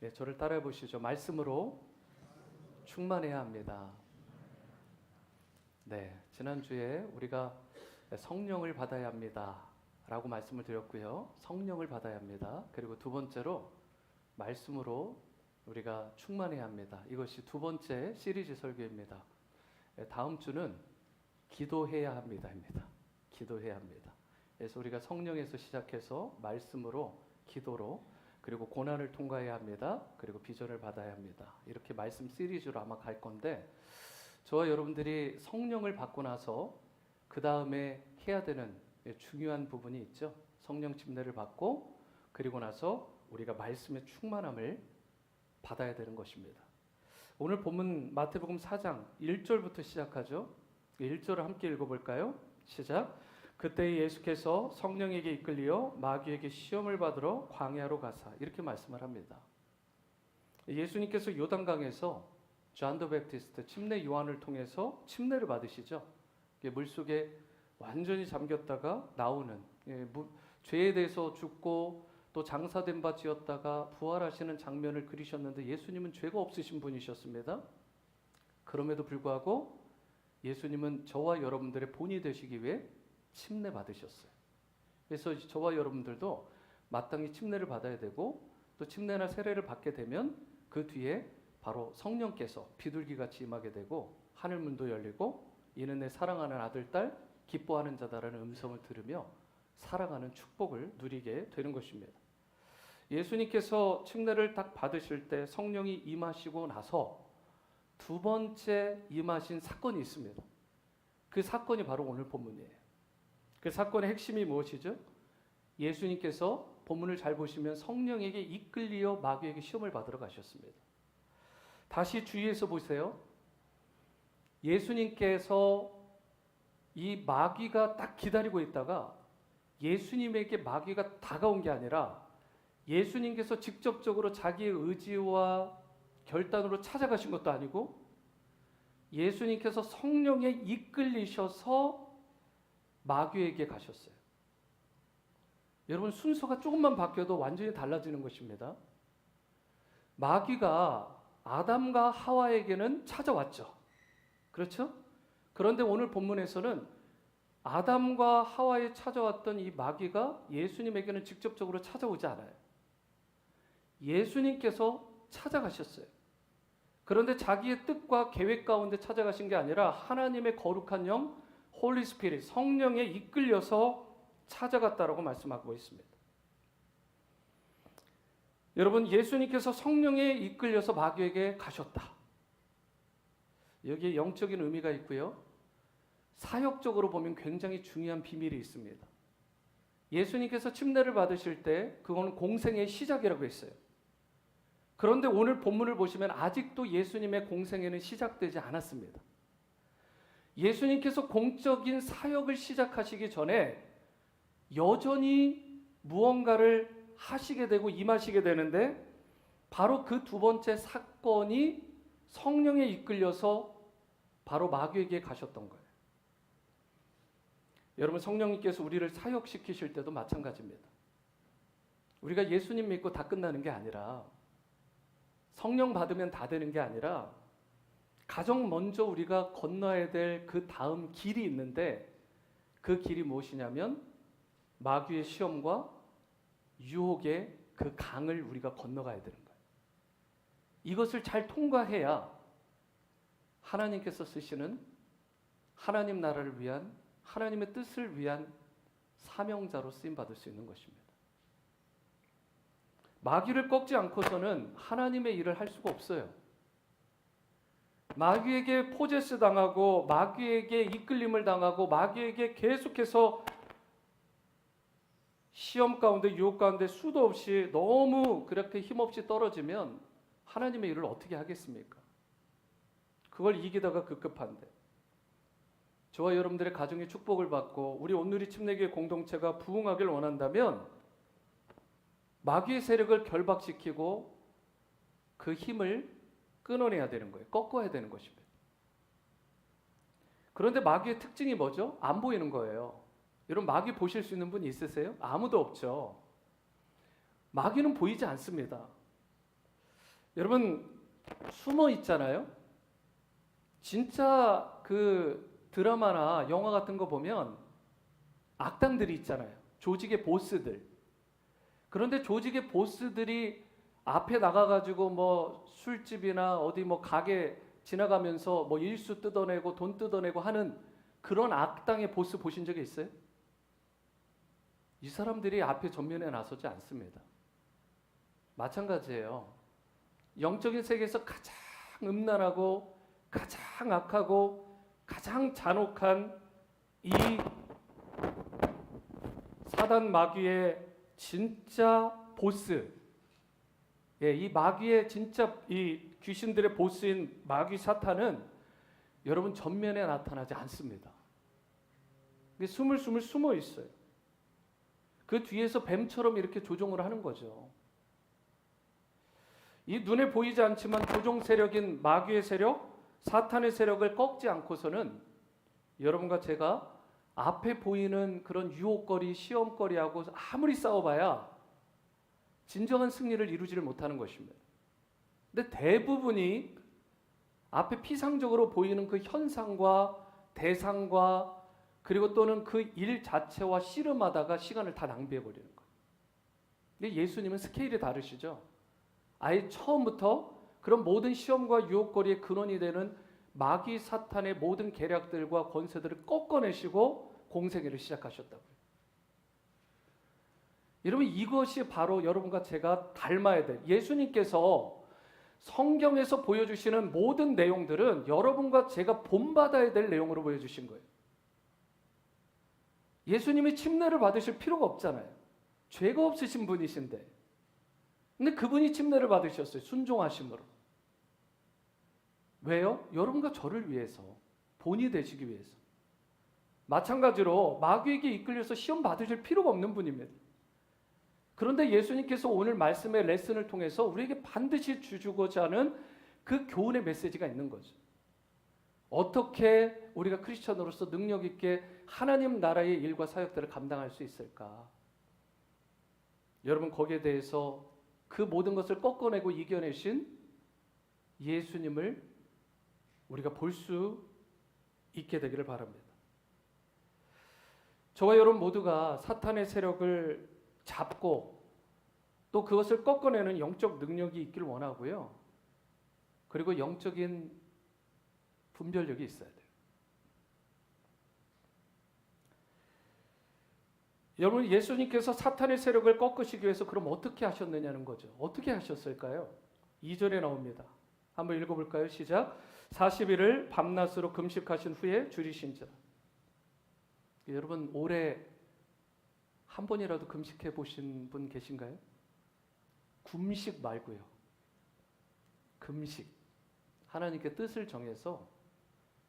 네, 저를 따라해 보시죠. 말씀으로 충만해야 합니다. 네, 지난주에 우리가 성령을 받아야 합니다 라고 말씀을 드렸고요. 성령을 받아야 합니다. 그리고 두 번째로 말씀으로 우리가 충만해야 합니다. 이것이 두 번째 시리즈 설교입니다. 다음 주는 기도해야 합니다입니다. 기도해야 합니다. 그래서 우리가 성령에서 시작해서 말씀으로, 기도로, 그리고 고난을 통과해야 합니다. 그리고 비전을 받아야 합니다. 이렇게 말씀 시리즈로 아마 갈 건데, 저와 여러분들이 성령을 받고 나서 그 다음에 해야 되는 중요한 부분이 있죠. 성령 침례를 받고 그리고 나서 우리가 말씀의 충만함을 받아야 되는 것입니다. 오늘 본문 마태복음 4장 1절부터 시작하죠. 1절을 함께 읽어볼까요? 시작. 그때 예수께서 성령에게 이끌려 마귀에게 시험을 받으러 광야로 가사, 이렇게 말씀을 합니다. 예수님께서 요단강에서 존 더 베프티스트, 침례 요한을 통해서 침례를 받으시죠. 물속에 완전히 잠겼다가 나오는, 죄에 대해서 죽고 또 장사된 바 지었다가 부활하시는 장면을 그리셨는데, 예수님은 죄가 없으신 분이셨습니다. 그럼에도 불구하고 예수님은 저와 여러분들의 본이 되시기 위해 침례 받으셨어요. 그래서 저와 여러분들도 마땅히 침례를 받아야 되고, 또 침례나 세례를 받게 되면 그 뒤에 바로 성령께서 비둘기같이 임하게 되고 하늘문도 열리고 이는 내 사랑하는 아들 딸 기뻐하는 자다라는 음성을 들으며 살아가는 축복을 누리게 되는 것입니다. 예수님께서 침례를 딱 받으실 때 성령이 임하시고 나서 두 번째 임하신 사건이 있습니다. 그 사건이 바로 오늘 본문이에요. 그 사건의 핵심이 무엇이죠? 예수님께서 본문을 잘 보시면 성령에게 이끌려 마귀에게 시험을 받으러 가셨습니다. 다시 주위에서 보세요. 예수님께서 이 마귀가 딱 기다리고 있다가 예수님에게 마귀가 다가온 게 아니라 예수님께서 직접적으로 자기의 의지와 결단으로 찾아가신 것도 아니고 예수님께서 성령에 이끌리셔서 마귀에게 가셨어요. 여러분, 순서가 조금만 바뀌어도 완전히 달라지는 것입니다. 마귀가 아담과 하와에게는 찾아왔죠. 그렇죠? 그런데 오늘 본문에서는 아담과 하와에 찾아왔던 이 마귀가 예수님에게는 직접적으로 찾아오지 않아요. 예수님께서 찾아가셨어요. 그런데 자기의 뜻과 계획 가운데 찾아가신 게 아니라 하나님의 거룩한 영, 홀리 스피릿, 성령에 이끌려서 찾아갔다라고 말씀하고 있습니다. 여러분, 예수님께서 성령에 이끌려서 마귀에게 가셨다. 여기에 영적인 의미가 있고요. 사역적으로 보면 굉장히 중요한 비밀이 있습니다. 예수님께서 침례를 받으실 때 그거는 공생의 시작이라고 했어요. 그런데 오늘 본문을 보시면 아직도 예수님의 공생애는 시작되지 않았습니다. 예수님께서 공적인 사역을 시작하시기 전에 여전히 무언가를 하시게 되고 임하시게 되는데, 바로 그 두 번째 사건이 성령에 이끌려서 바로 마귀에게 가셨던 거예요. 여러분, 성령님께서 우리를 사역시키실 때도 마찬가지입니다. 우리가 예수님 믿고 다 끝나는 게 아니라, 성령 받으면 다 되는 게 아니라, 가장 먼저 우리가 건너야 될 그 다음 길이 있는데, 그 길이 무엇이냐면 마귀의 시험과 유혹의 그 강을 우리가 건너가야 되는 거예요. 이것을 잘 통과해야 하나님께서 쓰시는 하나님 나라를 위한, 하나님의 뜻을 위한 사명자로 쓰임받을 수 있는 것입니다. 마귀를 꺾지 않고서는 하나님의 일을 할 수가 없어요. 마귀에게 포제스 당하고 마귀에게 이끌림을 당하고 마귀에게 계속해서 시험 가운데, 유혹 가운데 수도 없이 너무 그렇게 힘없이 떨어지면 하나님의 일을 어떻게 하겠습니까? 그걸 이기다가 급급한데, 저와 여러분들의 가정의 축복을 받고 우리 온누리 침례교회 공동체가 부흥하길 원한다면 마귀의 세력을 결박시키고 그 힘을 끊어내야 되는 거예요. 꺾어야 되는 것입니다. 그런데 마귀의 특징이 뭐죠? 안 보이는 거예요. 여러분, 마귀 보실 수 있는 분 있으세요? 아무도 없죠. 마귀는 보이지 않습니다. 여러분 숨어 있잖아요. 진짜 그 드라마나 영화 같은 거 보면 악당들이 있잖아요. 조직의 보스들. 그런데 조직의 보스들이 앞에 나가가지고 뭐 술집이나 어디 뭐 가게 지나가면서 뭐 일수 뜯어내고 돈 뜯어내고 하는 그런 악당의 보스 보신 적이 있어요? 이 사람들이 앞에 전면에 나서지 않습니다. 마찬가지예요. 영적인 세계에서 가장 음란하고 가장 악하고 가장 잔혹한 이 사단 마귀의 진짜 보스, 예, 이 마귀의 진짜 이 귀신들의 보스인 마귀 사탄은 여러분 전면에 나타나지 않습니다. 스물스물 숨어 있어요. 그 뒤에서 뱀처럼 이렇게 조종을 하는 거죠. 이 눈에 보이지 않지만 조종 세력인 마귀의 세력, 사탄의 세력을 꺾지 않고서는 여러분과 제가 앞에 보이는 그런 유혹거리, 시험거리하고 아무리 싸워봐야 진정한 승리를 이루지를 못하는 것입니다. 근데 대부분이 앞에 피상적으로 보이는 그 현상과 대상과 그리고 또는 그 일 자체와 씨름하다가 시간을 다 낭비해버리는 거예요. 근데 예수님은 스케일이 다르시죠. 아예 처음부터 그런 모든 시험과 유혹거리의 근원이 되는 마귀 사탄의 모든 계략들과 권세들을 꺾어내시고 공생애를 시작하셨다고요. 여러분 이것이 바로 여러분과 제가 닮아야 될 예수님께서 성경에서 보여주시는 모든 내용들은 여러분과 제가 본받아야 될 내용으로 보여주신 거예요. 예수님이 침례를 받으실 필요가 없잖아요. 죄가 없으신 분이신데. 근데 그분이 침례를 받으셨어요. 순종하심으로. 왜요? 여러분과 저를 위해서. 본이 되시기 위해서. 마찬가지로 마귀에게 이끌려서 시험 받으실 필요가 없는 분입니다. 그런데 예수님께서 오늘 말씀의 레슨을 통해서 우리에게 반드시 주고자 하는 그 교훈의 메시지가 있는 거죠. 어떻게 우리가 크리스천으로서 능력 있게 하나님 나라의 일과 사역들을 감당할 수 있을까? 여러분 거기에 대해서 그 모든 것을 꺾어내고 이겨내신 예수님을 우리가 볼 수 있게 되기를 바랍니다. 저와 여러분 모두가 사탄의 세력을 잡고 또 그것을 꺾어내는 영적 능력이 있길 원하고요. 그리고 영적인 분별력이 있어야 돼요. 여러분 예수님께서 사탄의 세력을 꺾으시기 위해서 그럼 어떻게 하셨느냐는 거죠. 어떻게 하셨을까요? 2절에 나옵니다. 한번 읽어볼까요? 시작. 40일을 밤낮으로 금식하신 후에 줄이신 자. 여러분 올해 한 번이라도 금식해 보신 분 계신가요? 금식 말고요. 금식. 하나님께 뜻을 정해서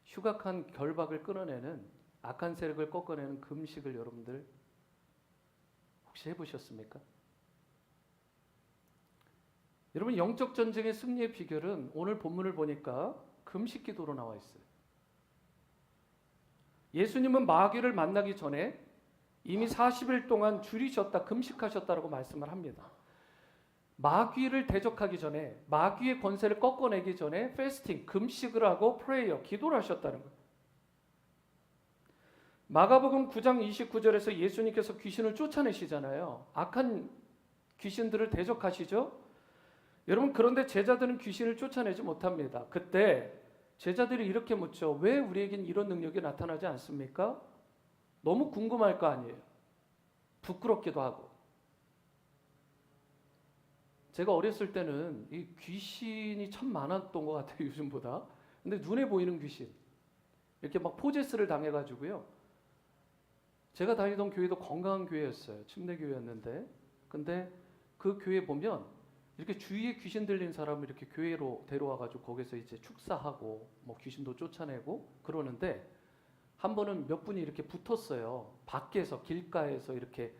흉악한 결박을 끊어내는 악한 세력을 꺾어내는 금식을 여러분들 혹시 해보셨습니까? 여러분 영적 전쟁의 승리의 비결은 오늘 본문을 보니까 금식 기도로 나와 있어요. 예수님은 마귀를 만나기 전에 이미 40일 동안 줄이셨다, 금식하셨다라고 말씀을 합니다. 마귀를 대적하기 전에, 마귀의 권세를 꺾어내기 전에 패스팅, 금식을 하고 프레이어, 기도를 하셨다는 거예요. 마가복음 9장 29절에서 예수님께서 귀신을 쫓아내시잖아요. 악한 귀신들을 대적하시죠. 여러분 그런데 제자들은 귀신을 쫓아내지 못합니다. 그때 제자들이 이렇게 묻죠. 왜 우리에겐 이런 능력이 나타나지 않습니까? 너무 궁금할 거 아니에요. 부끄럽기도 하고. 제가 어렸을 때는 이 귀신이 참 많았던 것 같아요. 요즘보다. 근데 눈에 보이는 귀신. 이렇게 막 포제스를 당해가지고요. 제가 다니던 교회도 건강한 교회였어요. 침례교회였는데. 근데 그 교회 보면 이렇게 주위에 귀신 들린 사람을 이렇게 교회로 데려와가지고 거기서 이제 축사하고 뭐 귀신도 쫓아내고 그러는데 한 번은 몇 분이 이렇게 붙었어요. 밖에서 길가에서 이렇게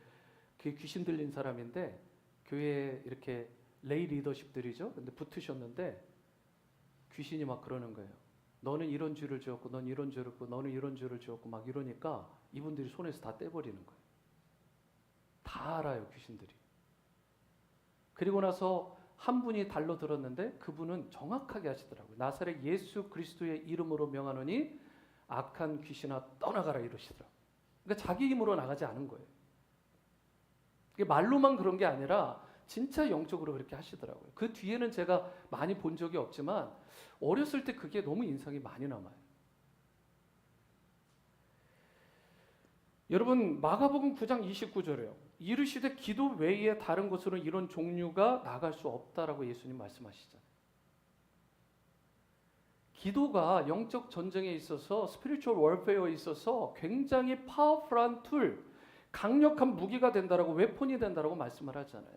귀신 들린 사람인데 교회에 이렇게 레이 리더십들이죠. 근데 붙으셨는데 귀신이 막 그러는 거예요. 너는 이런 죄를 지었고 넌 이런 죄를 지었고 너는 이런 죄를 지었고 막 이러니까 이분들이 손에서 다 떼버리는 거예요. 다 알아요 귀신들이. 그리고 나서 한 분이 달려들었는데 그분은 정확하게 하시더라고요. 나사렛 예수 그리스도의 이름으로 명하노니 악한 귀신아 떠나가라 이러시더라고요. 그러니까 자기 힘으로 나가지 않은 거예요. 이게 말로만 그런 게 아니라 진짜 영적으로 그렇게 하시더라고요. 그 뒤에는 제가 많이 본 적이 없지만 어렸을 때 그게 너무 인상이 많이 남아요. 여러분 마가복음 9장 29절에요. 이르시되 기도 외에 다른 곳으로는 이런 종류가 나갈 수 없다라고 예수님 말씀하시잖아요. 기도가 영적 전쟁에 있어서 스피리추얼 월페어에 있어서 굉장히 파워풀한 툴, 강력한 무기가 된다라고 웨폰이 된다라고 말씀을 하잖아요.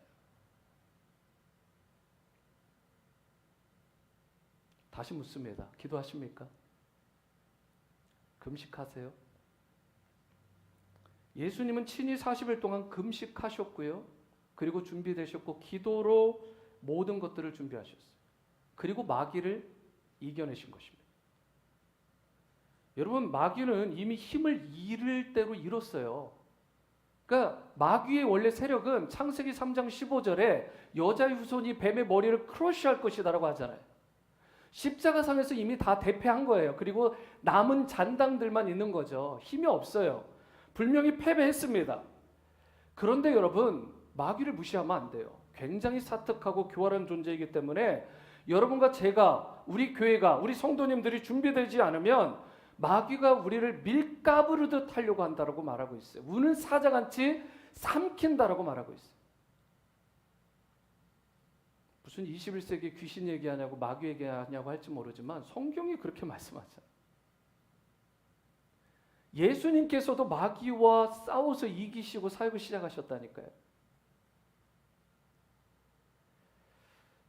다시 묻습니다. 기도하십니까? 금식하세요? 예수님은 친히 40일 동안 금식하셨고요. 그리고 준비되셨고 기도로 모든 것들을 준비하셨어요. 그리고 마귀를 이겨내신 것입니다. 여러분 마귀는 이미 힘을 잃을 대로 잃었어요. 그러니까 마귀의 원래 세력은 창세기 3장 15절에 여자의 후손이 뱀의 머리를 크러쉬할 것이다라고 하잖아요. 십자가상에서 이미 다 대패한 거예요. 그리고 남은 잔당들만 있는 거죠. 힘이 없어요. 분명히 패배했습니다. 그런데 여러분 마귀를 무시하면 안 돼요. 굉장히 사특하고 교활한 존재이기 때문에 여러분과 제가, 우리 교회가, 우리 성도님들이 준비되지 않으면 마귀가 우리를 밀가부르듯 하려고 한다고 말하고 있어요. 우는 사자같이 삼킨다라고 말하고 있어요. 무슨 21세기 귀신 얘기하냐고 마귀 얘기하냐고 할지 모르지만 성경이 그렇게 말씀하잖아요. 예수님께서도 마귀와 싸워서 이기시고 사역을 시작하셨다니까요.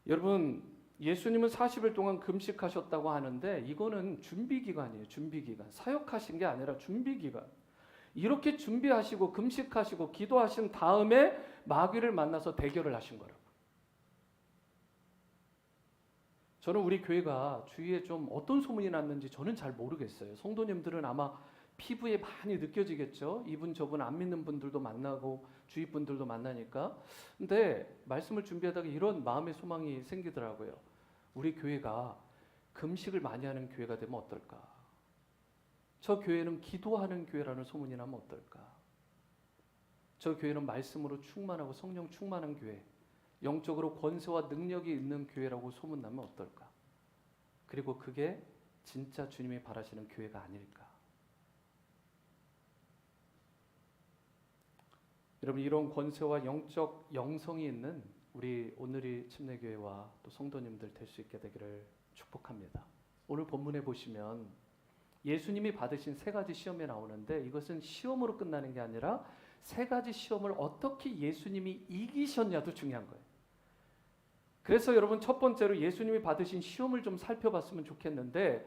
여러분 예수님은 40일 동안 금식하셨다고 하는데 이거는 준비기간이에요. 준비기간. 사역하신 게 아니라 준비기간. 이렇게 준비하시고 금식하시고 기도하신 다음에 마귀를 만나서 대결을 하신 거라고. 저는 우리 교회가 주위에 좀 어떤 소문이 났는지 저는 잘 모르겠어요. 성도님들은 아마 피부에 많이 느껴지겠죠. 이분 저분 안 믿는 분들도 만나고 주위 분들도 만나니까. 근데 말씀을 준비하다가 이런 마음의 소망이 생기더라고요. 우리 교회가 금식을 많이 하는 교회가 되면 어떨까? 저 교회는 기도하는 교회라는 소문이 나면 어떨까? 저 교회는 말씀으로 충만하고 성령 충만한 교회, 영적으로 권세와 능력이 있는 교회라고 소문나면 어떨까? 그리고 그게 진짜 주님이 바라시는 교회가 아닐까? 여러분 이런 권세와 영적 영성이 있는 우리 오늘의 침례교회와 또 성도님들 될 수 있게 되기를 축복합니다. 오늘 본문에 보시면 예수님이 받으신 세 가지 시험이 나오는데 이것은 시험으로 끝나는 게 아니라 세 가지 시험을 어떻게 예수님이 이기셨냐도 중요한 거예요. 그래서 여러분 첫 번째로 예수님이 받으신 시험을 좀 살펴봤으면 좋겠는데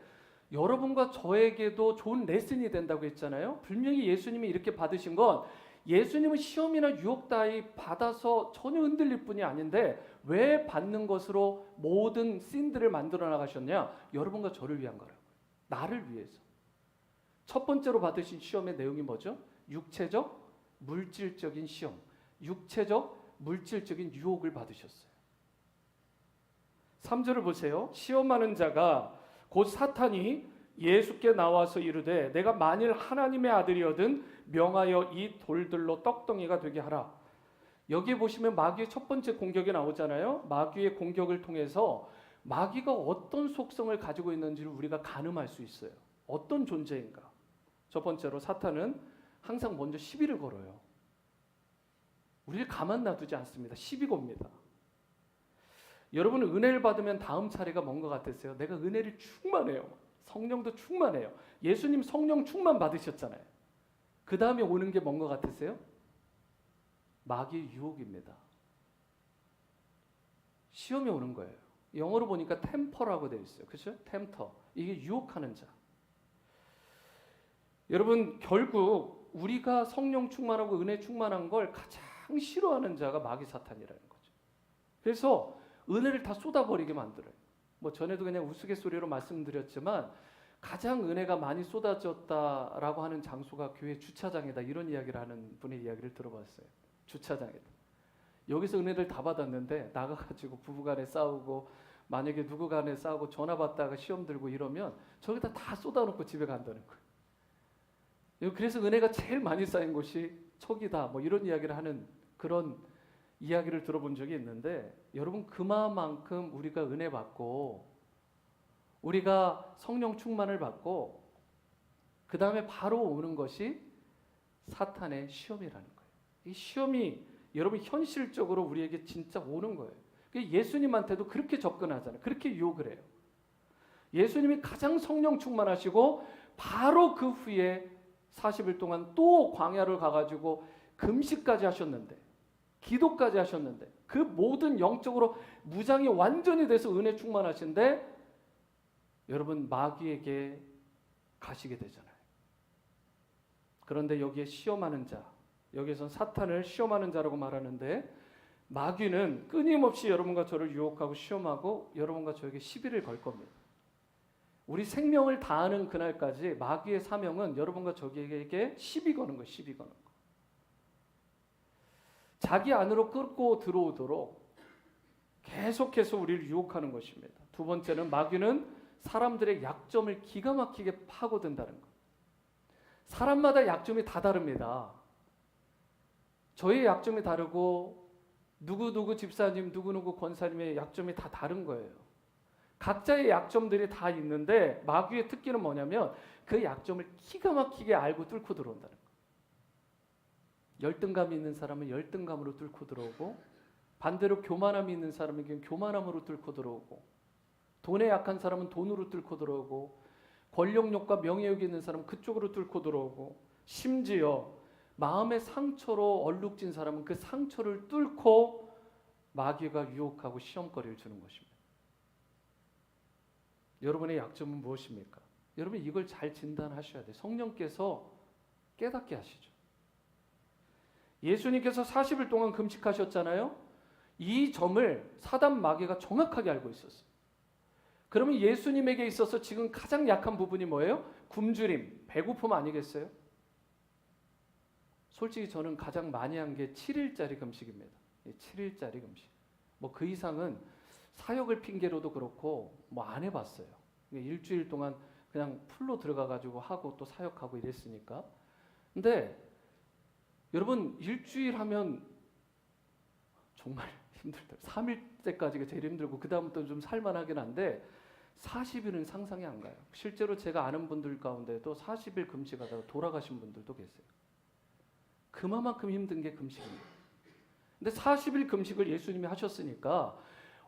여러분과 저에게도 좋은 레슨이 된다고 했잖아요. 분명히 예수님이 이렇게 받으신 건 예수님은 시험이나 유혹 따위 받아서 전혀 흔들릴 뿐이 아닌데 왜 받는 것으로 모든 씬들을 만들어 나가셨냐? 여러분과 저를 위한 거라고요. 나를 위해서. 첫 번째로 받으신 시험의 내용이 뭐죠? 육체적, 물질적인 시험. 육체적, 물질적인 유혹을 받으셨어요. 3절을 보세요. 시험하는 자가 곧 사탄이 예수께 나와서 이르되 내가 만일 하나님의 아들이거든 명하여 이 돌들로 떡덩이가 되게 하라. 여기에 보시면 마귀의 첫 번째 공격이 나오잖아요. 마귀의 공격을 통해서 마귀가 어떤 속성을 가지고 있는지를 우리가 가늠할 수 있어요. 어떤 존재인가. 첫 번째로 사탄은 항상 먼저 시비를 걸어요. 우리를 가만 놔두지 않습니다. 시비 겁니다. 여러분은 은혜를 받으면 다음 차례가 뭔 것 같으세요? 내가 은혜를 충만해요. 성령도 충만해요. 예수님 성령 충만 받으셨잖아요. 그 다음에 오는 게 뭔 것 같으세요? 마귀의 유혹입니다. 시험이 오는 거예요. 영어로 보니까 템퍼라고 되어 있어요. 그렇죠? 템터. 이게 유혹하는 자. 여러분 결국 우리가 성령 충만하고 은혜 충만한 걸 가장 싫어하는 자가 마귀 사탄이라는 거죠. 그래서 은혜를 다 쏟아버리게 만들어요. 뭐 전에도 그냥 우스갯소리로 말씀드렸지만 가장 은혜가 많이 쏟아졌다라고 하는 장소가 교회 주차장이다 이런 이야기를 하는 분의 이야기를 들어봤어요. 주차장이다. 여기서 은혜를 다 받았는데 나가가지고 부부간에 싸우고 만약에 누구 간에 싸우고 전화 받다가 시험 들고 이러면 저기다 다 쏟아놓고 집에 간다는 거예요. 그래서 은혜가 제일 많이 쌓인 곳이 촉이다. 뭐 이런 이야기를 하는 그런 이야기를 들어본 적이 있는데 여러분 그만큼 우리가 은혜 받고 우리가 성령 충만을 받고 그 다음에 바로 오는 것이 사탄의 시험이라는 거예요. 이 시험이 여러분 현실적으로 우리에게 진짜 오는 거예요. 예수님한테도 그렇게 접근하잖아요. 그렇게 유혹을 해요. 예수님이 가장 성령 충만하시고 바로 그 후에 40일 동안 또 광야를 가가지고 금식까지 하셨는데 기도까지 하셨는데 그 모든 영적으로 무장이 완전히 돼서 은혜 충만하신데 여러분 마귀에게 가시게 되잖아요. 그런데 여기에 시험하는 자, 여기에선 사탄을 시험하는 자라고 말하는데 마귀는 끊임없이 여러분과 저를 유혹하고 시험하고 여러분과 저에게 시비를 걸 겁니다. 우리 생명을 다하는 그날까지 마귀의 사명은 여러분과 저에게 시비 거는 거예요. 시비 거는 거. 자기 안으로 끌고 들어오도록 계속해서 우리를 유혹하는 것입니다. 두 번째는 마귀는 사람들의 약점을 기가 막히게 파고든다는 것. 사람마다 약점이 다 다릅니다. 저의 약점이 다르고 누구누구 집사님, 누구누구 권사님의 약점이 다 다른 거예요. 각자의 약점들이 다 있는데 마귀의 특기는 뭐냐면 그 약점을 기가 막히게 알고 뚫고 들어온다는 거예요. 열등감이 있는 사람은 열등감으로 뚫고 들어오고 반대로 교만함이 있는 사람에게는 교만함으로 뚫고 들어오고 돈에 약한 사람은 돈으로 뚫고 들어오고 권력욕과 명예욕이 있는 사람은 그쪽으로 뚫고 들어오고 심지어 마음의 상처로 얼룩진 사람은 그 상처를 뚫고 마귀가 유혹하고 시험거리를 주는 것입니다. 여러분의 약점은 무엇입니까? 여러분 이걸 잘 진단하셔야 돼요. 성령께서 깨닫게 하시죠. 예수님께서 40일 동안 금식하셨잖아요. 이 점을 사단 마귀가 정확하게 알고 있었어요. 그러면 예수님에게 있어서 지금 가장 약한 부분이 뭐예요? 굶주림, 배고픔 아니겠어요? 솔직히 저는 가장 많이 한 게 7일짜리 금식입니다. 7일짜리 금식. 뭐 그 이상은 사역을 핑계로도 그렇고 뭐 안 해봤어요. 일주일 동안 그냥 풀로 들어가가지고 하고 또 사역하고 이랬으니까. 근데 여러분 일주일 하면 정말 힘들더라고요. 3일 때까지가 제일 힘들고 그 다음부터 좀 살만하긴 한데 40일은 상상이 안 가요. 실제로 제가 아는 분들 가운데도 40일 금식하다가 돌아가신 분들도 계세요. 그만큼 힘든 게 금식입니다. 근데 40일 금식을 예수님이 하셨으니까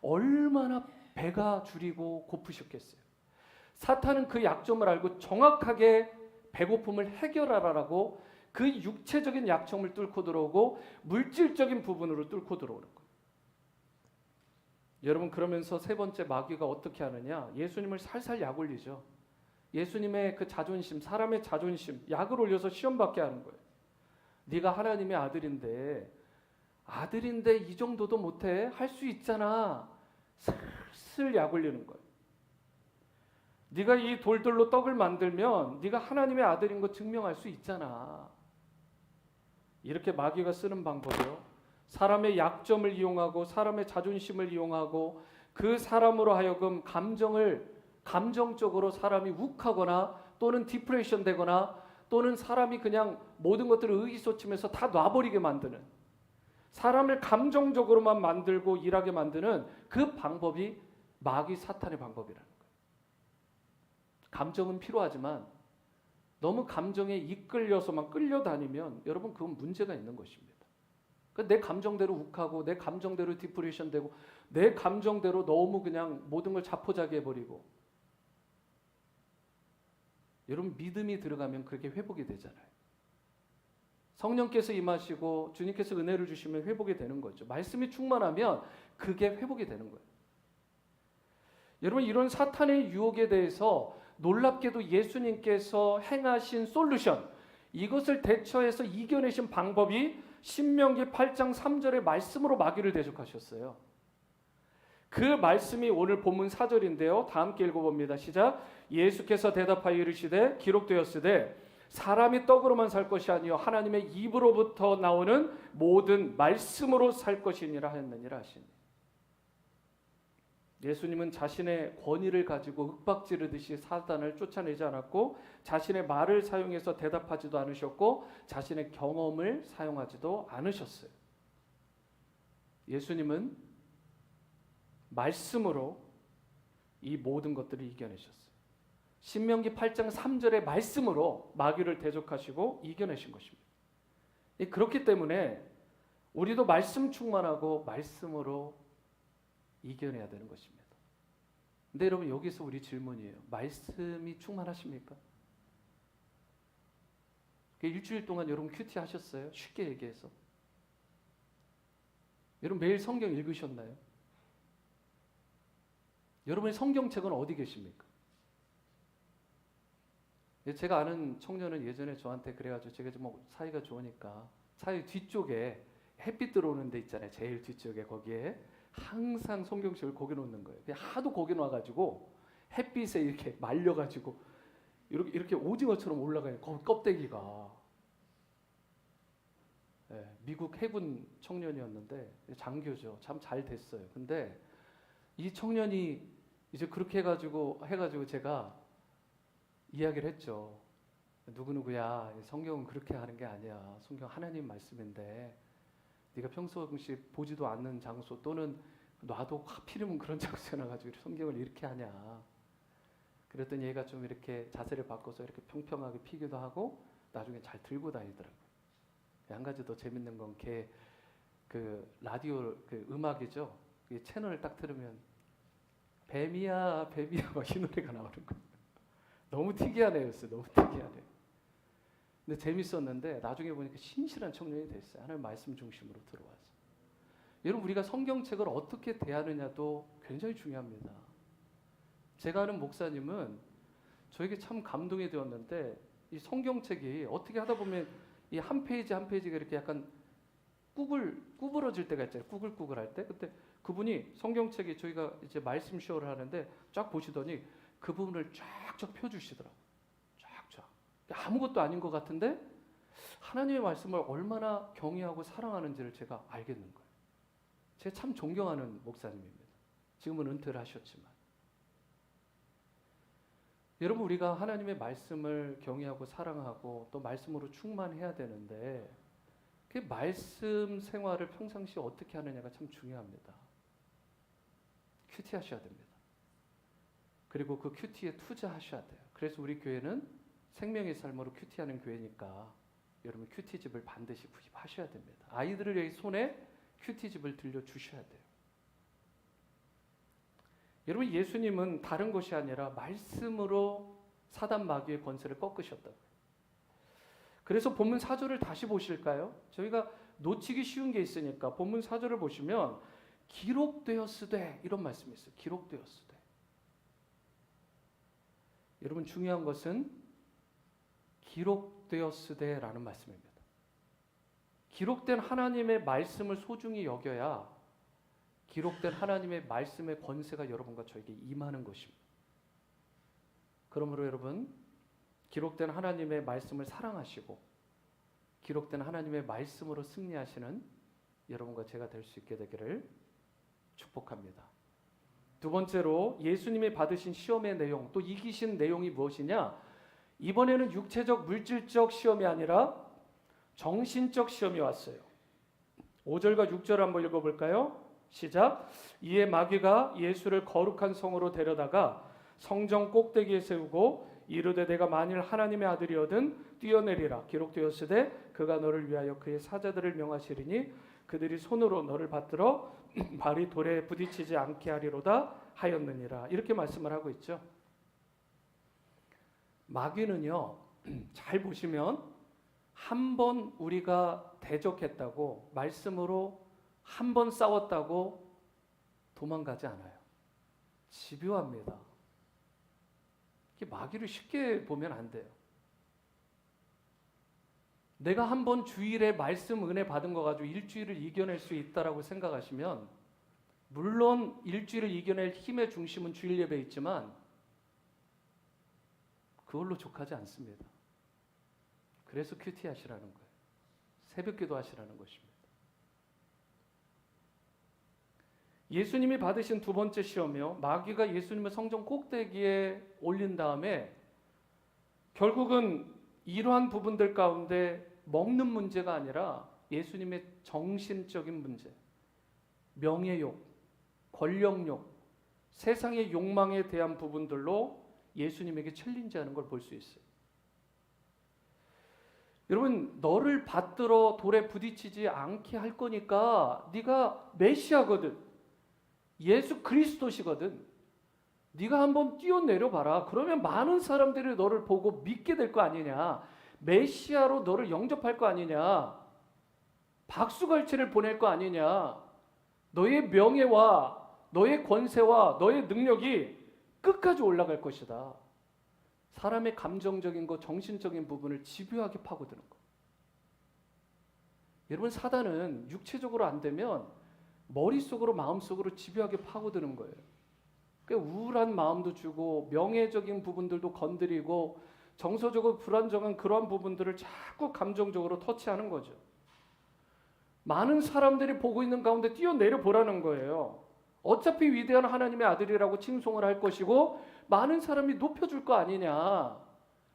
얼마나 배가 줄이고 고프셨겠어요. 사탄은 그 약점을 알고 정확하게 배고픔을 해결하라라고 그 육체적인 약점을 뚫고 들어오고 물질적인 부분으로 뚫고 들어오는 거예요. 여러분 그러면서 세 번째 마귀가 어떻게 하느냐? 예수님을 살살 약 올리죠. 예수님의 그 자존심, 사람의 자존심, 약을 올려서 시험받게 하는 거예요. 네가 하나님의 아들인데 이 정도도 못해? 할 수 있잖아. 슬슬 약 올리는 거예요. 네가 이 돌들로 떡을 만들면 네가 하나님의 아들인 거 증명할 수 있잖아. 이렇게 마귀가 쓰는 방법이요. 사람의 약점을 이용하고 사람의 자존심을 이용하고 그 사람으로 하여금 감정적으로 사람이 욱하거나 또는 디프레션 되거나 또는 사람이 그냥 모든 것들을 의기소침해서 다 놔버리게 만드는, 사람을 감정적으로만 만들고 일하게 만드는 그 방법이 마귀 사탄의 방법이라는 거예요. 감정은 필요하지만 너무 감정에 이끌려서만 끌려다니면 여러분 그건 문제가 있는 것입니다. 내 감정대로 욱하고 내 감정대로 디프레션 되고 내 감정대로 너무 그냥 모든 걸 자포자기해버리고, 여러분 믿음이 들어가면 그렇게 회복이 되잖아요. 성령께서 임하시고 주님께서 은혜를 주시면 회복이 되는 거죠. 말씀이 충만하면 그게 회복이 되는 거예요. 여러분 이런 사탄의 유혹에 대해서 놀랍게도 예수님께서 행하신 솔루션, 이것을 대처해서 이겨내신 방법이 신명기 8장 3절의 말씀으로 마귀를 대적하셨어요. 그 말씀이 오늘 본문 4절인데요. 다 함께 읽어봅니다. 시작. 예수께서 대답하여 이르시되 기록되었으되 사람이 떡으로만 살 것이 아니요 하나님의 입으로부터 나오는 모든 말씀으로 살 것이니라 하였느니라 하시니. 예수님은 자신의 권위를 가지고 윽박지르듯이 사단을 쫓아내지 않았고 자신의 말을 사용해서 대답하지도 않으셨고 자신의 경험을 사용하지도 않으셨어요. 예수님은 말씀으로 이 모든 것들을 이겨내셨어요. 신명기 8장 3절의 말씀으로 마귀를 대적하시고 이겨내신 것입니다. 그렇기 때문에 우리도 말씀 충만하고 말씀으로 이겨내야 되는 것입니다. 근데 여러분 여기서 우리 질문이에요. 말씀이 충만하십니까? 일주일 동안 여러분 큐티 하셨어요? 쉽게 얘기해서. 여러분 매일 성경 읽으셨나요? 여러분의 성경책은 어디 계십니까? 제가 아는 청년은 예전에 저한테 그래가지고 제가 좀 사이가 좋으니까 사이 뒤쪽에 햇빛 들어오는 데 있잖아요. 제일 뒤쪽에 거기에 항상 성경책을 거기 놓는 거예요. 그냥 하도 거기 놔가지고 햇빛에 이렇게 말려가지고 이렇게 오징어처럼 올라가요. 껍데기가. 네, 미국 해군 청년이었는데 장교죠. 참 잘 됐어요. 근데 이 청년이 이제 그렇게 해가지고 제가 이야기를 했죠. 누구누구야, 성경은 그렇게 하는 게 아니야. 성경 하나님 말씀인데 네가 평소에 보지도 않는 장소 또는 놔도 하필이면 그런 장소에 나가지고 성경을 이렇게 하냐. 그랬더니 얘가 좀 이렇게 자세를 바꿔서 이렇게 평평하게 피기도 하고 나중에 잘 들고 다니더라고요. 한 가지 더 재밌는 건 걔 그 라디오 그 음악이죠. 채널을 딱 틀으면 뱀이야 뱀이야 막 이 노래가 나오는 거예요. 너무 특이한 애였어요. 너무 특이한 애. 근데 재밌었는데 나중에 보니까 신실한 청년이 됐어요. 하나님 말씀 중심으로 들어와서. 여러분 우리가 성경책을 어떻게 대하느냐도 굉장히 중요합니다. 제가 아는 목사님은 저에게 참 감동이 되었는데 이 성경책이 어떻게 하다 보면 이 한 페이지 한 페이지가 이렇게 약간 구부러질 때가 있잖아요. 꾸글꾸글할 때. 그때 그분이 성경책이 저희가 이제 말씀 쇼를 하는데 쫙 보시더니 그 부분을 쫙쫙 펴주시더라고요. 쫙쫙. 아무것도 아닌 것 같은데 하나님의 말씀을 얼마나 경외하고 사랑하는지를 제가 알겠는 거예요. 제가 참 존경하는 목사님입니다. 지금은 은퇴를 하셨지만. 여러분 우리가 하나님의 말씀을 경외하고 사랑하고 또 말씀으로 충만해야 되는데 그 말씀 생활을 평상시에 어떻게 하느냐가 참 중요합니다. 큐티 하셔야 됩니다. 그리고 그 큐티에 투자하셔야 돼요. 그래서 우리 교회는 생명의 삶으로 큐티하는 교회니까 여러분 큐티집을 반드시 구입하셔야 됩니다. 아이들의 손에 큐티집을 들려주셔야 돼요. 여러분 예수님은 다른 것이 아니라 말씀으로 사단 마귀의 권세를 꺾으셨다고요. 그래서 본문 4절을 다시 보실까요? 저희가 놓치기 쉬운 게 있으니까 본문 4절을 보시면 기록되었으되 이런 말씀이 있어요. 기록되었으되. 여러분 중요한 것은 기록되었으되라는 말씀입니다. 기록된 하나님의 말씀을 소중히 여겨야 기록된 하나님의 말씀의 권세가 여러분과 저에게 임하는 것입니다. 그러므로 여러분 기록된 하나님의 말씀을 사랑하시고 기록된 하나님의 말씀으로 승리하시는 여러분과 제가 될 수 있게 되기를 축복합니다. 두 번째로 예수님이 받으신 시험의 내용, 또 이기신 내용이 무엇이냐? 이번에는 육체적 물질적 시험이 아니라 정신적 시험이 왔어요. 5절과 6절 한번 읽어볼까요? 시작. 이에 마귀가 예수를 거룩한 성으로 데려다가 성전 꼭대기에 세우고 이르되 내가 만일 하나님의 아들이거든 뛰어내리라. 기록되었으되 그가 너를 위하여 그의 사자들을 명하시리니 그들이 손으로 너를 받들어 발이 돌에 부딪히지 않게 하리로다 하였느니라. 이렇게 말씀을 하고 있죠. 마귀는요, 잘 보시면 한 번 우리가 대적했다고 말씀으로 한 번 싸웠다고 도망가지 않아요. 집요합니다. 마귀를 쉽게 보면 안 돼요. 내가 한 번 주일에 말씀 은혜 받은 거 가지고 일주일을 이겨낼 수 있다라고 생각하시면 물론 일주일을 이겨낼 힘의 중심은 주일 예배에 있지만 그걸로 족하지 않습니다. 그래서 큐티 하시라는 거예요. 새벽 기도 하시라는 것입니다. 예수님이 받으신 두 번째 시험이요. 마귀가 예수님을 성전 꼭대기에 올린 다음에 결국은 이러한 부분들 가운데 먹는 문제가 아니라 예수님의 정신적인 문제, 명예욕, 권력욕, 세상의 욕망에 대한 부분들로 예수님에게 챌린지하는 걸 볼 수 있어요. 여러분, 너를 받들어 돌에 부딪히지 않게 할 거니까 네가 메시아거든, 예수 그리스도시거든, 네가 한번 뛰어내려 봐라. 그러면 많은 사람들이 너를 보고 믿게 될 거 아니냐, 메시아로 너를 영접할 거 아니냐, 박수갈채를 보낼 거 아니냐, 너의 명예와 너의 권세와 너의 능력이 끝까지 올라갈 것이다. 사람의 감정적인 것, 정신적인 부분을 집요하게 파고드는 거. 여러분, 사단은 육체적으로 안 되면 머릿속으로 마음속으로 집요하게 파고드는 거예요. 그러니까 우울한 마음도 주고 명예적인 부분들도 건드리고 정서적으로 불안정한 그러한 부분들을 자꾸 감정적으로 터치하는 거죠. 많은 사람들이 보고 있는 가운데 뛰어내려 보라는 거예요. 어차피 위대한 하나님의 아들이라고 칭송을 할 것이고 많은 사람이 높여줄 거 아니냐,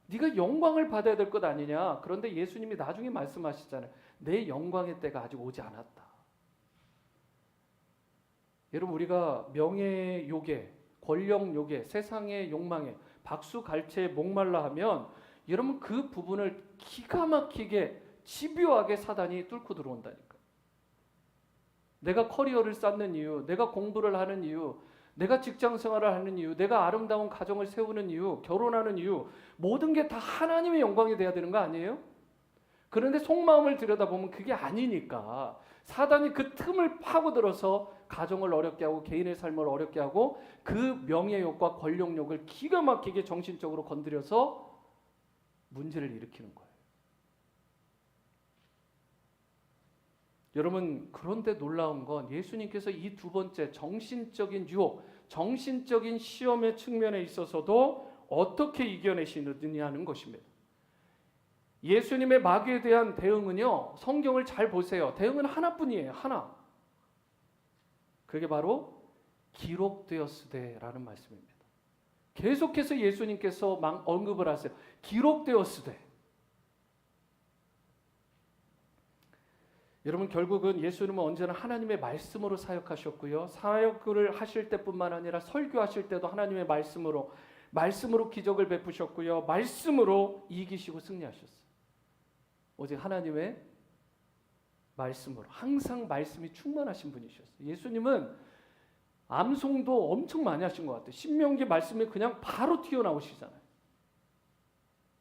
네가 영광을 받아야 될 것 아니냐. 그런데 예수님이 나중에 말씀하시잖아요. 내 영광의 때가 아직 오지 않았다. 여러분, 우리가 명예의 욕에, 권력 욕에, 세상의 욕망에, 박수갈채에 목말라 하면 여러분 그 부분을 기가 막히게 집요하게 사단이 뚫고 들어온다니까. 내가 커리어를 쌓는 이유, 내가 공부를 하는 이유, 내가 직장 생활을 하는 이유, 내가 아름다운 가정을 세우는 이유, 결혼하는 이유, 모든 게 다 하나님의 영광이 돼야 되는 거 아니에요? 그런데 속마음을 들여다보면 그게 아니니까 사단이 그 틈을 파고들어서 가정을 어렵게 하고 개인의 삶을 어렵게 하고 그 명예욕과 권력욕을 기가 막히게 정신적으로 건드려서 문제를 일으키는 거예요. 여러분, 그런데 놀라운 건 예수님께서 이 두 번째 정신적인 유혹, 정신적인 시험의 측면에 있어서도 어떻게 이겨내시느냐는 것입니다. 예수님의 마귀에 대한 대응은요, 성경을 잘 보세요. 대응은 하나뿐이에요. 하나. 그게 바로 기록되었으되라는 말씀입니다. 계속해서 예수님께서 언급을 하세요. 기록되었으되. 여러분, 결국은 예수님은 언제나 하나님의 말씀으로 사역하셨고요. 사역을 하실 때뿐만 아니라 설교하실 때도 하나님의 말씀으로 기적을 베푸셨고요. 말씀으로 이기시고 승리하셨어요. 오직 하나님의 말씀으로 항상 말씀이 충만하신 분이셨어요. 예수님은 암송도 엄청 많이 하신 것 같아요. 신명기 말씀이 그냥 바로 튀어나오시잖아요.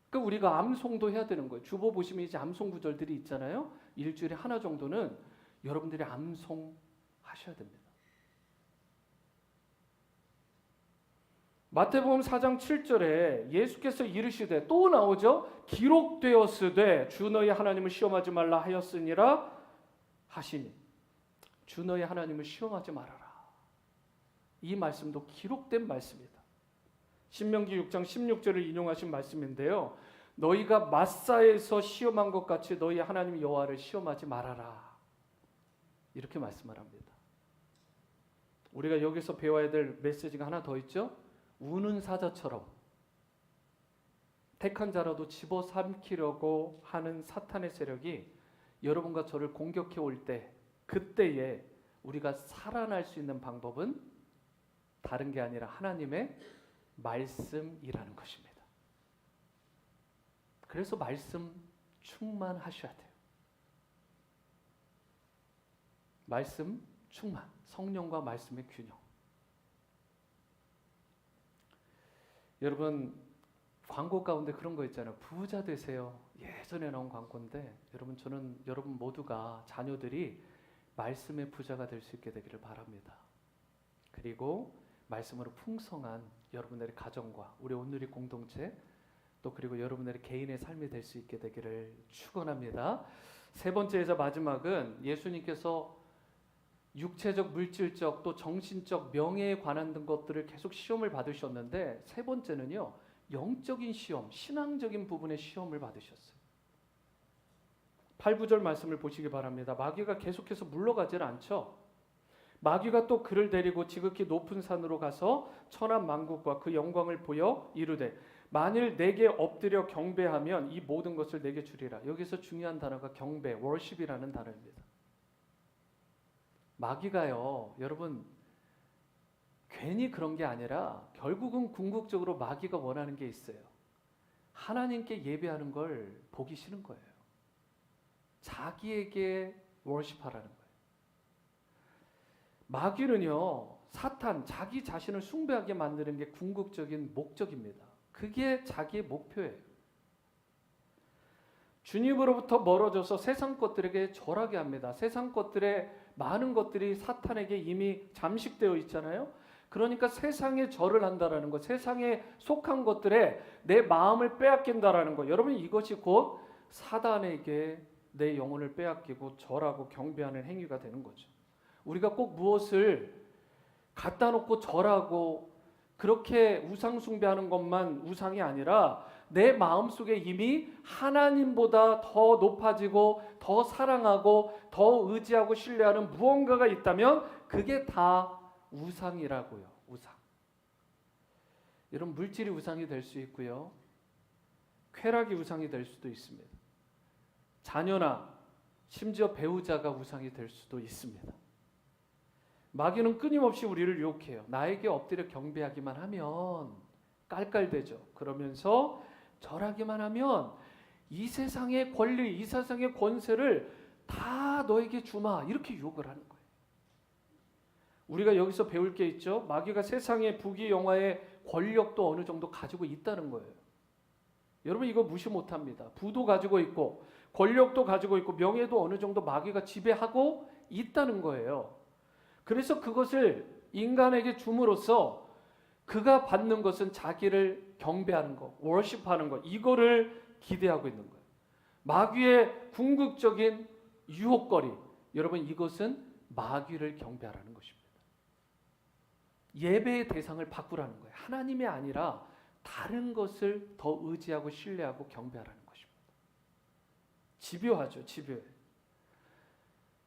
그러니까 우리가 암송도 해야 되는 거예요. 주보 보시면 이제 암송 구절들이 있잖아요. 일주일에 하나 정도는 여러분들이 암송하셔야 됩니다. 마태복음 4장 7절에 예수께서 이르시되, 또 나오죠. 기록되었으되 주 너희 하나님을 시험하지 말라 하였으니라 하시니. 주 너희 하나님을 시험하지 말아라. 이 말씀도 기록된 말씀이다. 신명기 6장 16절을 인용하신 말씀인데요. 너희가 마사에서 시험한 것 같이 너희 하나님 여호와를 시험하지 말아라. 이렇게 말씀을 합니다. 우리가 여기서 배워야 될 메시지가 하나 더 있죠. 우는 사자처럼 택한 자라도 집어삼키려고 하는 사탄의 세력이 여러분과 저를 공격해 올 때, 그때에 우리가 살아날 수 있는 방법은 다른 게 아니라 하나님의 말씀이라는 것입니다. 그래서 말씀 충만하셔야 돼요. 말씀 충만, 성령과 말씀의 균형. 여러분, 광고 가운데 그런 거 있잖아요. 부자 되세요. 예전에 나온 광고인데 저는 여러분 모두가, 자녀들이 말씀의 부자가 될 수 있게 되기를 바랍니다. 그리고 말씀으로 풍성한 여러분들의 가정과 우리 온누리 공동체, 또 그리고 여러분들의 개인의 삶이 될 수 있게 되기를 축원합니다. 세 번째이자 마지막은 예수님께서 육체적, 물질적, 또 정신적, 명예에 관한 등 것들을 계속 시험을 받으셨는데, 세 번째는요, 영적인 시험, 신앙적인 부분의 시험을 받으셨어요. 8, 9절 말씀을 보시기 바랍니다. 마귀가 계속해서 물러가질 않죠. 마귀가 또 그를 데리고 지극히 높은 산으로 가서 천한 만국과 그 영광을 보여 이르되 만일 내게 엎드려 경배하면 이 모든 것을 내게 주리라. 여기서 중요한 단어가 경배, worship이라는 단어입니다. 마귀가요, 여러분 괜히 그런 게 아니라 결국은 궁극적으로 마귀가 원하는 게 있어요. 하나님께 예배하는 걸 보기 싫은 거예요. 자기에게 worship하라는 거예요. 마귀는요, 사탄, 자기 자신을 숭배하게 만드는 게 궁극적인 목적입니다. 그게 자기의 목표예요. 주님으로부터 멀어져서 세상 것들에게 절하게 합니다. 세상 것들의 많은 것들이 사탄에게 이미 잠식되어 있잖아요. 그러니까 세상에 절을 한다라는 것, 세상에 속한 것들에 내 마음을 빼앗긴다라는 것. 여러분, 이것이 곧 사단에게 내 영혼을 빼앗기고 절하고 경배하는 행위가 되는 거죠. 우리가 꼭 무엇을 갖다 놓고 절하고 그렇게 우상 숭배하는 것만 우상이 아니라 내 마음속에 이미 하나님보다 더 높아지고 더 사랑하고 더 의지하고 신뢰하는 무언가가 있다면 그게 다 우상이라고요. 우상. 이런 물질이 우상이 될 수 있고요. 쾌락이 우상이 될 수도 있습니다. 자녀나 심지어 배우자가 우상이 될 수도 있습니다. 마귀는 끊임없이 우리를 유혹해요. 나에게 엎드려 경배하기만 하면 깔깔대죠. 그러면서 절하기만 하면 이 세상의 권리, 이 세상의 권세를 다 너에게 주마. 이렇게 유혹을 하는 거예요. 우리가 여기서 배울 게 있죠. 마귀가 세상의 부귀 영화의 권력도 어느 정도 가지고 있다는 거예요. 여러분 이거 무시 못합니다. 부도 가지고 있고 권력도 가지고 있고 명예도 어느 정도 마귀가 지배하고 있다는 거예요. 그래서 그것을 인간에게 줌으로써 그가 받는 것은 자기를 경배하는 것, 워십하는 것, 이거를 기대하고 있는 거예요. 마귀의 궁극적인 유혹거리, 여러분 이것은 마귀를 경배하라는 것입니다. 예배의 대상을 바꾸라는 거예요. 하나님이 아니라 다른 것을 더 의지하고 신뢰하고 경배하라는 것입니다. 집요하죠, 집요해.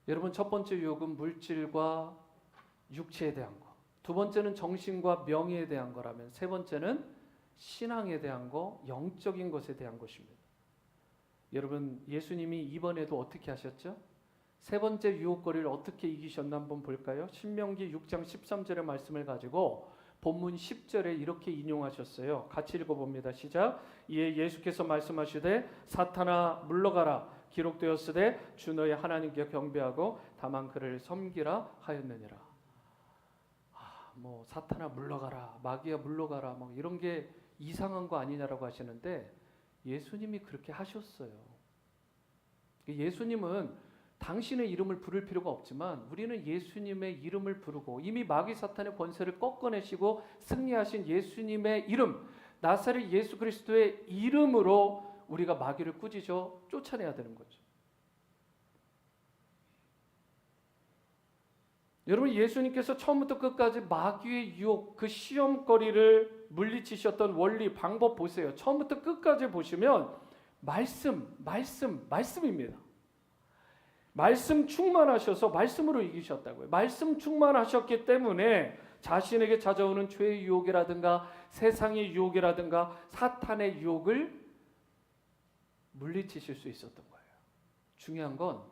여러분 첫 번째 유혹은 물질과 육체에 대한 거, 두 번째는 정신과 명예에 대한 거라면 세 번째는 신앙에 대한 거, 영적인 것에 대한 것입니다. 여러분 예수님이 이번에도 어떻게 하셨죠? 세 번째 유혹거리를 어떻게 이기셨나 한번 볼까요? 신명기 6장 13절의 말씀을 가지고 본문 10절에 이렇게 인용하셨어요. 같이 읽어봅니다. 시작. 이에 예수께서 말씀하시되 사탄아 물러가라. 기록되었으되 주 너의 하나님께 경배하고 다만 그를 섬기라 하였느니라. 뭐 사탄아 물러가라, 마귀야 물러가라, 뭐 이런 게 이상한 거 아니냐라고 하시는데 예수님이 그렇게 하셨어요. 예수님은 당신의 이름을 부를 필요가 없지만 우리는 예수님의 이름을 부르고 이미 마귀 사탄의 권세를 꺾어내시고 승리하신 예수님의 이름, 나사렛 예수 그리스도의 이름으로 우리가 마귀를 꾸짖어 쫓아내야 되는 거죠. 여러분 예수님께서 처음부터 끝까지 마귀의 유혹, 그 시험거리를 물리치셨던 원리, 방법 보세요. 처음부터 끝까지 보시면 말씀입니다. 말씀 충만하셔서 말씀으로 이기셨다고요. 말씀 충만하셨기 때문에 자신에게 찾아오는 죄의 유혹이라든가 세상의 유혹이라든가 사탄의 유혹을 물리치실 수 있었던 거예요. 중요한 건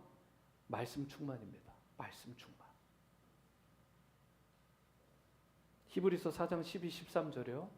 말씀 충만입니다. 말씀 충만. 히브리서 4장 12, 13절이요.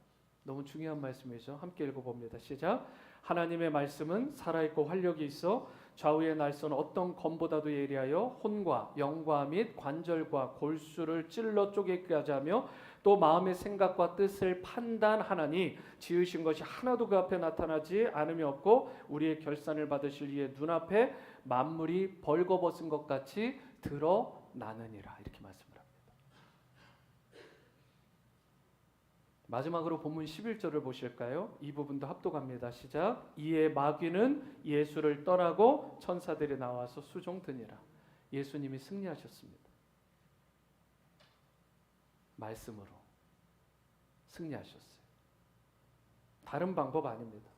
너무 중요한 말씀이죠. 함께 읽어봅니다. 시작. 하나님의 말씀은 살아있고 활력이 있어 좌우의 날선 어떤 검보다도 예리하여 혼과 영과 및 관절과 골수를 찔러 쪼개기까지 하며 또 마음의 생각과 뜻을 판단하나니 지으신 것이 하나도 그 앞에 나타나지 않음이 없고 우리의 결산을 받으실 이의 눈앞에 만물이 벌거벗은 것 같이 드러나느니라. 이렇게 말씀을 합니다. 마지막으로 본문 11절을 보실까요? 이 부분도 합독합니다. 시작. 이에 마귀는 예수를 떠나고 천사들이 나와서 수종드니라. 예수님이 승리하셨습니다. 말씀으로 승리하셨어요. 다른 방법 아닙니다.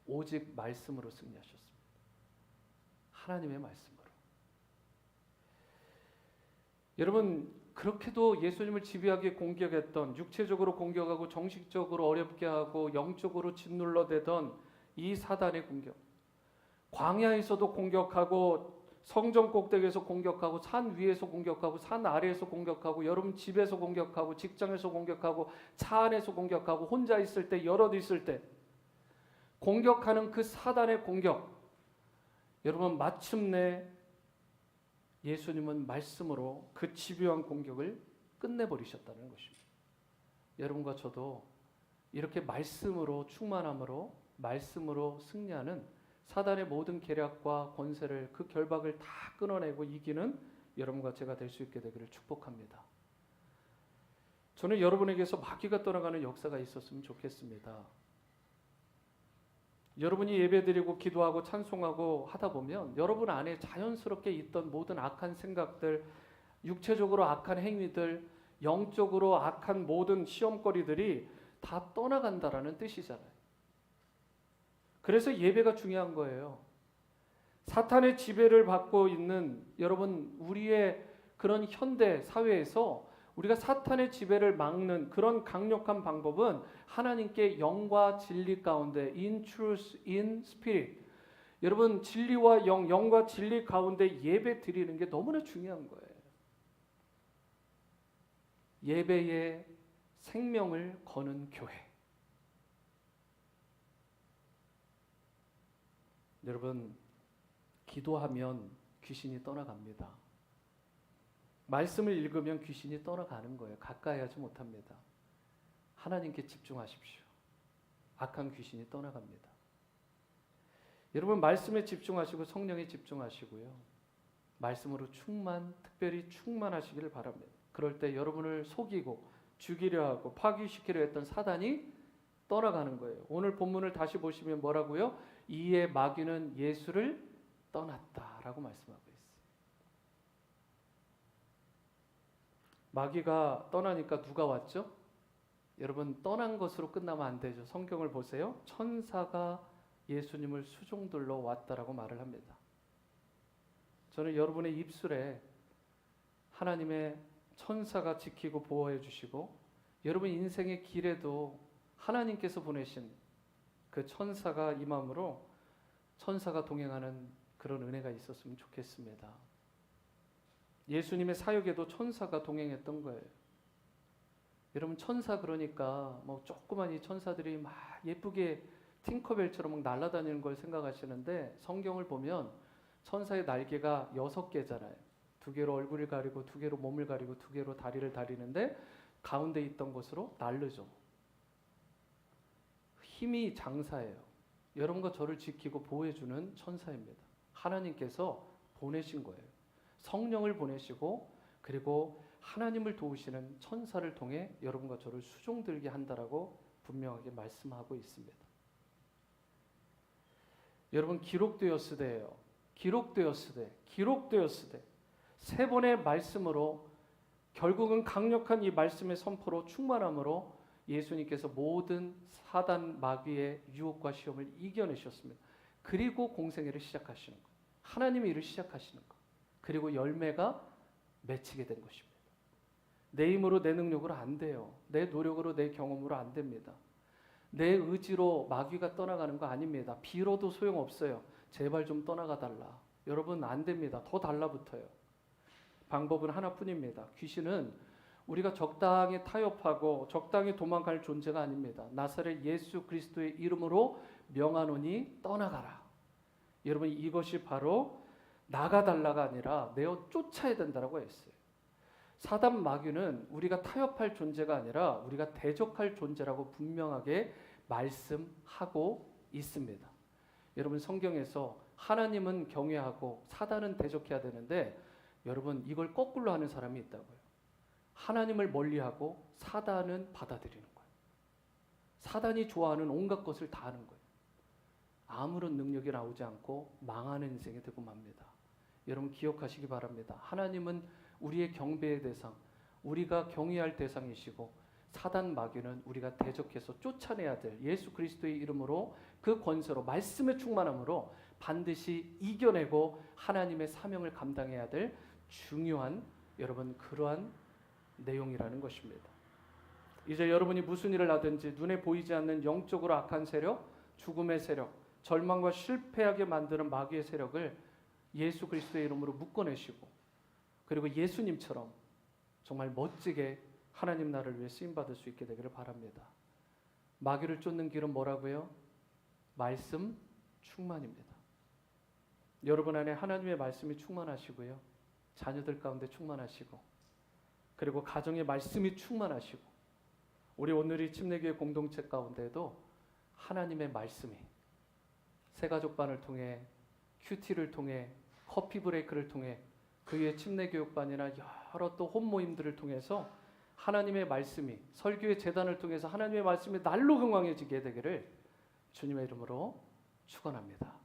오직 말씀으로 승리하셨습니다. 하나님의 말씀으로. 여러분, 그렇게도 예수님을 집요하게 공격했던, 육체적으로 공격하고 정식적으로 어렵게 하고 영적으로 짓눌러대던 이 사단의 공격, 광야에서도 공격하고 성전 꼭대기에서 공격하고 산 위에서 공격하고 산 아래에서 공격하고 여러분 집에서 공격하고 직장에서 공격하고 차 안에서 공격하고 혼자 있을 때 여럿 있을 때 공격하는 그 사단의 공격, 여러분 마침내 예수님은 말씀으로 그 집요한 공격을 끝내버리셨다는 것입니다. 여러분과 저도 이렇게 말씀으로 충만함으로 말씀으로 승리하는 사단의 모든 계략과 권세를, 그 결박을 다 끊어내고 이기는 여러분과 제가 될 수 있게 되기를 축복합니다. 저는 여러분에게서 마귀가 떠나가는 역사가 있었으면 좋겠습니다. 여러분이 예배드리고 기도하고 찬송하고 하다 보면 여러분 안에 자연스럽게 있던 모든 악한 생각들, 육체적으로 악한 행위들, 영적으로 악한 모든 시험거리들이 다 떠나간다라는 뜻이잖아요. 그래서 예배가 중요한 거예요. 사탄의 지배를 받고 있는 여러분, 우리의 그런 현대 사회에서 우리가 사탄의 지배를 막는 그런 강력한 방법은 하나님께 영과 진리 가운데 in truth, in spirit, 여러분 진리와 영과 진리 가운데 예배 드리는 게 너무나 중요한 거예요. 예배에 생명을 거는 교회. 여러분, 기도하면 귀신이 떠나갑니다. 말씀을 읽으면 귀신이 떠나가는 거예요. 가까이 하지 못합니다. 하나님께 집중하십시오. 악한 귀신이 떠나갑니다. 여러분, 말씀에 집중하시고 성령에 집중하시고요. 말씀으로 특별히 충만하시기를 바랍니다. 그럴 때 여러분을 속이고 죽이려 하고 파괴시키려 했던 사단이 떠나가는 거예요. 오늘 본문을 다시 보시면 뭐라고요? 이에 마귀는 예수를 떠났다라고 말씀하고 있어요. 마귀가 떠나니까 누가 왔죠? 여러분, 떠난 것으로 끝나면 안 되죠. 성경을 보세요. 천사가 예수님을 수종들러 왔다라고 말을 합니다. 저는 여러분의 입술에 하나님의 천사가 지키고 보호해 주시고 여러분 인생의 길에도 하나님께서 보내신 그 천사가 임함으로 천사가 동행하는 그런 은혜가 있었으면 좋겠습니다. 예수님의 사역에도 천사가 동행했던 거예요. 여러분, 천사 그러니까 뭐 조그만 이 천사들이 막 예쁘게 팅커벨처럼 막 날아다니는 걸 생각하시는데 성경을 보면 천사의 날개가 6개잖아요. 2개로 얼굴을 가리고 2개로 몸을 가리고 2개로 다리를 다리는데 가운데 있던 곳으로 날르죠. 힘이 장사예요. 여러분과 저를 지키고 보호해주는 천사입니다. 하나님께서 보내신 거예요. 성령을 보내시고 그리고 하나님을 도우시는 천사를 통해 여러분과 저를 수종들게 한다라고 분명하게 말씀하고 있습니다. 여러분, 기록되었으되예요. 기록되었으되 3번의 말씀으로 결국은 강력한 이 말씀의 선포로 충만함으로 예수님께서 모든 사단 마귀의 유혹과 시험을 이겨내셨습니다. 그리고 공생애를 시작하시는 것, 하나님의 일을 시작하시는 것, 그리고 열매가 맺히게 된 것입니다. 내 힘으로 내 능력으로 안 돼요. 내 노력으로 내 경험으로 안 됩니다. 내 의지로 마귀가 떠나가는 거 아닙니다. 빌어도 소용없어요. 제발 좀 떠나가 달라. 여러분, 안 됩니다. 더 달라붙어요. 방법은 하나뿐입니다. 귀신은 우리가 적당히 타협하고 적당히 도망갈 존재가 아닙니다. 나사렛 예수 그리스도의 이름으로 명하노니 떠나가라. 여러분, 이것이 바로 나가달라가 아니라 내어 쫓아야 된다라고 했어요. 사단 마귀는 우리가 타협할 존재가 아니라 우리가 대적할 존재라고 분명하게 말씀하고 있습니다. 여러분, 성경에서 하나님은 경외하고 사단은 대적해야 되는데 여러분, 이걸 거꾸로 하는 사람이 있다고요. 하나님을 멀리하고 사단은 받아들이는 거예요. 사단이 좋아하는 온갖 것을 다 하는 거예요. 아무런 능력이 나오지 않고 망하는 인생이 되고 맙니다. 여러분, 기억하시기 바랍니다. 하나님은 우리의 경배의 대상, 우리가 경외할 대상이시고 사단 마귀는 우리가 대적해서 쫓아내야 될 예수 그리스도의 이름으로 그 권세로 말씀의 충만함으로 반드시 이겨내고 하나님의 사명을 감당해야 될 중요한 여러분 그러한 내용이라는 것입니다. 이제 여러분이 무슨 일을 하든지 눈에 보이지 않는 영적으로 악한 세력, 죽음의 세력, 절망과 실패하게 만드는 마귀의 세력을 예수 그리스도의 이름으로 묶어내시고 그리고 예수님처럼 정말 멋지게 하나님 나라를 위해 쓰임받을 수 있게 되기를 바랍니다. 마귀를 쫓는 길은 뭐라고요? 말씀 충만입니다. 여러분 안에 하나님의 말씀이 충만하시고요. 자녀들 가운데 충만하시고 그리고 가정의 말씀이 충만하시고 우리 오늘이 침례교회 공동체 가운데도 하나님의 말씀이 새가족반을 통해 큐티를 통해 커피 브레이크를 통해 그 위에 침례교육반이나 여러 또 홈모임들을 통해서 하나님의 말씀이 설교의 재단을 통해서 하나님의 말씀이 날로 흥왕해지게 되기를 주님의 이름으로 축원합니다.